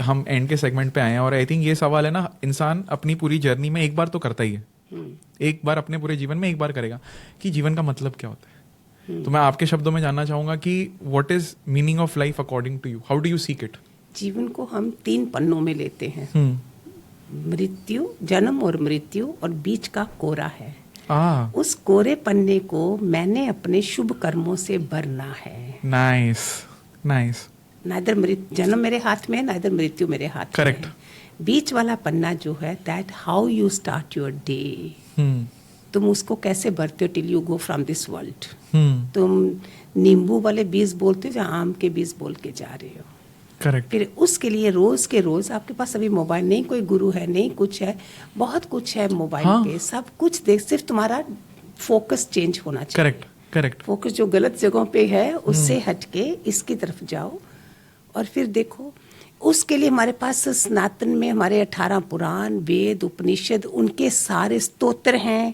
हम एंड के सेगमेंट पे आए हैं और आई थिंक ये सवाल है ना, इंसान अपनी पूरी जर्नी में एक बार तो करता ही है, एक बार अपने पूरे जीवन में एक बार करेगा कि जीवन का मतलब क्या होता है। तो मैं आपके शब्दों में जानना चाहूंगा कि what is meaning of life according to you, how do you seek it? जीवन को हम 3 पन्नों में लेते हैं, मृत्यु, जन्म और मृत्यु, और बीच का कोरा है। उस कोरे पन्ने को मैंने अपने शुभ कर्मों से भरना है। Nice nice. नाइदर जन्म मेरे हाथ में है, नाइदर मृत्यु मेरे हाथ Correct. में है। बीच वाला पन्ना जो है, that how you start your day, तुम उसको कैसे भरते हो till you go from this world. तुम नींबू वाले बीज बोलते हो या आम के बीज बोल के जा रहे हो। करेक्ट। फिर उसके लिए रोज के रोज आपके पास अभी मोबाइल नहीं, कोई गुरु है नहीं, कुछ है, बहुत कुछ है मोबाइल पे, सब कुछ देख, सिर्फ तुम्हारा फोकस चेंज होना चाहिए। Correct correct. फोकस जो गलत जगहों पे है उससे हटके इसकी तरफ जाओ और फिर देखो। उसके लिए हमारे पास सनातन में हमारे 18 पुराण, वेद, उपनिषद, उनके सारे स्तोत्र हैं।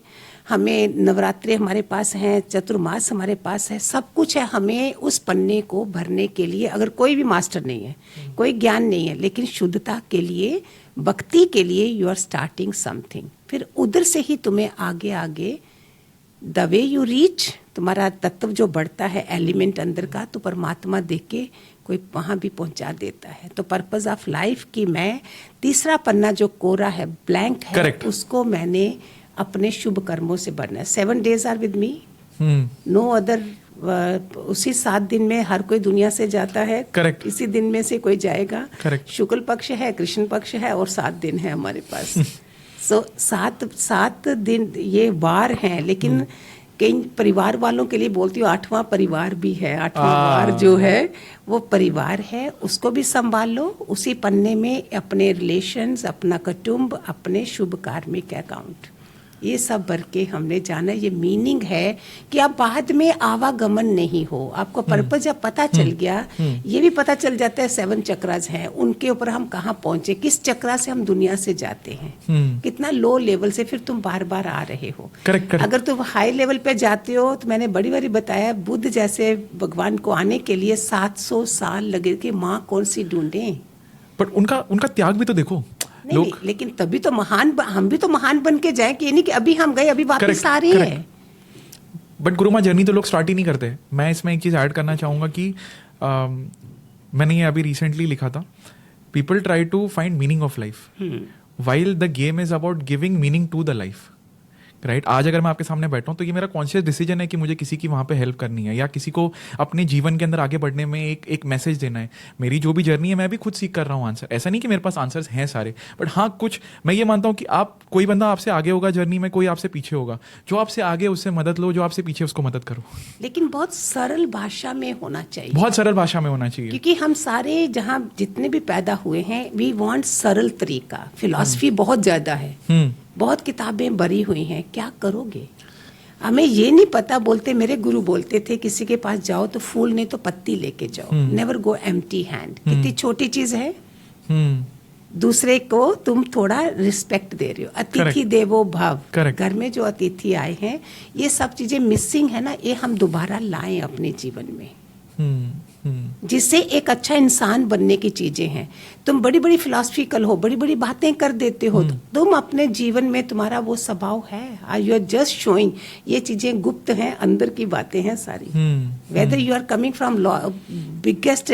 हमें नवरात्रि हमारे पास हैं, चतुर्मास हमारे पास है, सब कुछ है। हमें उस पन्ने को भरने के लिए, अगर कोई भी मास्टर नहीं है, कोई ज्ञान नहीं है, लेकिन शुद्धता के लिए, भक्ति के लिए यू आर स्टार्टिंग समथिंग। फिर उधर से ही तुम्हें आगे आगे द वे यू रीच, तुम्हारा तत्व जो बढ़ता है, एलिमेंट अंदर का, तो परमात्मा देख के कोई वहाँ भी पहुँचा देता है। तो पर्पस ऑफ लाइफ की मैं तीसरा पन्ना जो कोरा है, ब्लैंक है, Correct. उसको मैंने अपने शुभ कर्मों से भरना है। 7 days are with me, no other. उसी 7 दिन में हर कोई दुनिया से जाता है। Correct. इसी दिन में से कोई जाएगा। Correct. शुक्ल पक्ष है, कृष्ण पक्ष है, और 7 दिन है हमारे पास। सो 7 दिन ये वार हैं, लेकिन कई परिवार वालों के लिए बोलती हूँ 8वां परिवार भी है। 8वां वार जो है वो परिवार है, उसको भी संभाल लो। उसी पन्ने में अपने रिलेशंस, अपना कुटुंब, अपने शुभ कार्मिक अकाउंट, ये सब भर के हमने जाना। ये मीनिंग है कि आप बाद में आवागमन नहीं हो, आपको पर्पस जब पता चल गया, ये भी पता चल जाता है 7 चक्रास हैं, उनके ऊपर हम कहाँ पहुंचे, किस चक्रा से हम दुनिया से जाते हैं, कितना लो लेवल से फिर तुम बार बार आ रहे हो। Correct. अगर तुम हाई लेवल पे जाते हो, तो मैंने बड़ी बारी बताया, बुद्ध जैसे भगवान को आने के लिए 700 साल लगे कि माँ कौन सी ढूंढे। बट उनका त्याग भी तो देखो। नहीं, लेकिन तभी तो हम भी तो महान बन के जाए, कि ये नहीं कि अभी हम गए अभी वापस आ रहे हैं। बट गुरुमा, जर्नी तो लोग स्टार्ट ही नहीं करते। मैं इसमें एक चीज ऐड करना चाहूंगा कि मैंने ये अभी रिसेंटली लिखा था, people try to find meaning of life while the game is about giving meaning to the life. Right, आज अगर मैं आपके सामने बैठा हूँ तो ये मेरा कॉन्शियस डिसीजन है कि मुझे किसी की वहाँ पे हेल्प करनी है या किसी को अपने जीवन के अंदर आगे बढ़ने में एक मैसेज देना है। मेरी जो भी जर्नी है मैं भी खुद सीख कर रहा हूँ आंसर। ऐसा नहीं कि मेरे पास आंसर्स हैं सारे, बट हाँ कुछ मैं ये मानता हूँ कि आप, कोई बंदा आपसे आगे होगा जर्नी में, कोई आपसे पीछे होगा। जो आपसे आगे उससे मदद लो, जो आपसे पीछे उसको मदद करो। लेकिन बहुत सरल भाषा में होना चाहिए, बहुत सरल भाषा में होना चाहिए, क्योंकि हम सारे जहाँ जितने भी पैदा हुए हैं, वी वांट सरल तरीका। फिलॉसफी बहुत ज्यादा है, बहुत किताबें भरी हुई हैं, क्या करोगे? हमें ये नहीं पता। बोलते, मेरे गुरु बोलते थे, किसी के पास जाओ तो फूल नहीं तो पत्ती लेके जाओ, नेवर गो एम्प्टी हैंड। कितनी छोटी चीज है। दूसरे को तुम थोड़ा रिस्पेक्ट दे रहे हो। अतिथि देवो भव। घर में जो अतिथि आए हैं, ये सब चीजें मिसिंग है ना, ये हम दोबारा लाएं अपने जीवन में, जिससे एक अच्छा इंसान बनने की चीजें हैं। तुम बड़ी बड़ी फिलॉसफिकल हो, बड़ी बड़ी बातें कर देते हो, तुम अपने जीवन में तुम्हारा वो स्वभाव है, यू आर जस्ट शोइंग। ये चीजें गुप्त हैं, अंदर की बातें हैं सारी। Whether you are coming from biggest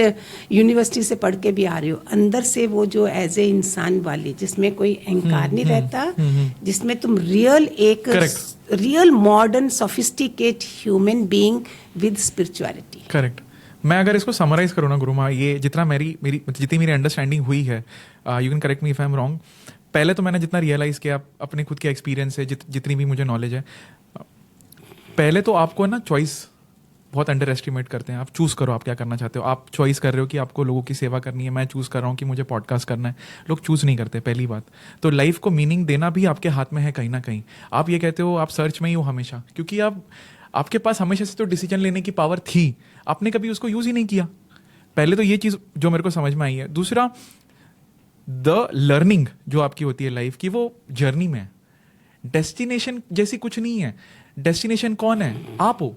university से पढ़ के भी आ रहे हो, अंदर से वो जो एज ए इंसान वाली, जिसमें कोई अहंकार नहीं रहता, जिसमें तुम real modern sophisticate human being with spirituality. Correct. मैं अगर इसको समराइज करूँ ना गुरुमा, ये जितना जितनी मेरी अंडरस्टैंडिंग हुई है, you can correct me if I am wrong. पहले तो मैंने जितना रियलाइज किया अपने खुद के एक्सपीरियंस से, जितनी भी मुझे नॉलेज है, पहले तो आपको ना चॉइस बहुत अंडर एस्टिमेट करते हैं। आप चूज करो आप क्या करना चाहते हो। आप चॉइस कर रहे हो कि आपको लोगों की सेवा करनी है, मैं चूज कर रहा हूँ कि मुझे पॉडकास्ट करना है। लोग चूज नहीं करते, पहली बात तो। लाइफ को मीनिंग देना भी आपके हाथ में है कहीं ना कहीं। आप ये कहते हो आप सर्च में ही हो हमेशा, क्योंकि आपके पास हमेशा से तो डिसीजन लेने की पावर थी, आपने कभी उसको यूज ही नहीं किया। पहले तो ये चीज जो मेरे को समझ में आई है। दूसरा, द लर्निंग जो आपकी होती है लाइफ की, वो जर्नी में है। डेस्टिनेशन जैसी कुछ नहीं है। डेस्टिनेशन कौन है? आप हो।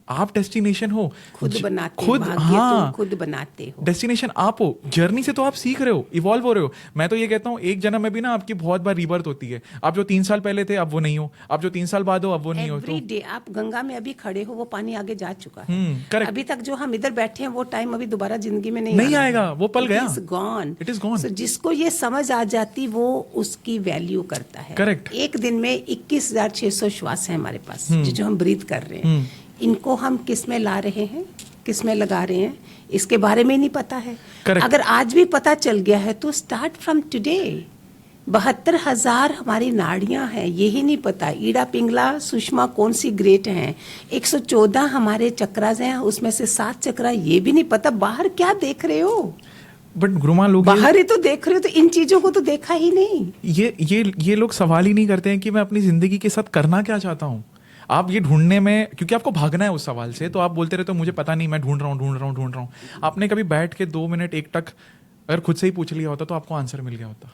आप डेस्टिनेशन हो, खुद बनाते खुद, भाग्य हाँ, तुम खुद बनाते हो। डेस्टिनेशन आप हो, जर्नी से तो आप सीख रहे हो, इवॉल्व हो रहे हो। मैं तो ये कहता हूँ एक जन्म में भी ना आपकी बहुत बार रीबर्थ होती है। आप जो 3 साल पहले थे अब वो नहीं हो, आप जो 3 साल बाद हो अब वो नहीं हो। एवरी तो डे आप गंगा में अभी खड़े हो, वो पानी आगे जा चुका है। correct. अभी तक जो हम इधर बैठे हैं वो टाइम अभी दोबारा जिंदगी में नहीं नहीं आना आएगा, है। वो पल गया। It is gone. It is gone. So, जिसको ये समझ आ जाती वो उसकी वैल्यू करता है। Correct. एक दिन में 21,600 श्वास है हमारे पास, जो हम ब्रीथ कर रहे हैं। इनको हम किस में ला रहे हैं, किस में लगा रहे हैं, इसके बारे में नहीं पता है। Correct. अगर आज भी पता चल गया है तो स्टार्ट फ्रॉम टुडे। 72,000 हमारी नाड़ियां हैं, यही नहीं पता। ईड़ा पिंगला सुषमा कौन सी ग्रेट हैं। 114 हमारे चक्रास हैं, उसमें से 7 चक्रा ये भी नहीं पता। बाहर क्या देख रहे हो, बट गुरुमा लोग बाहर ही तो देख रहे हो, तो इन चीजों को तो देखा ही नहीं। ये लोग सवाल ही नहीं करते हैं कि मैं अपनी जिंदगी के साथ करना क्या चाहता हूँ। आप ये ढूंढने में, क्योंकि आपको भागना है उस सवाल से, तो आप बोलते रहते हो मुझे पता नहीं, मैं ढूंढ रहा हूँ। आपने कभी बैठ के 2 मिनट एक टक अगर खुद से ही पूछ लिया होता तो आपको आंसर मिल गया होता।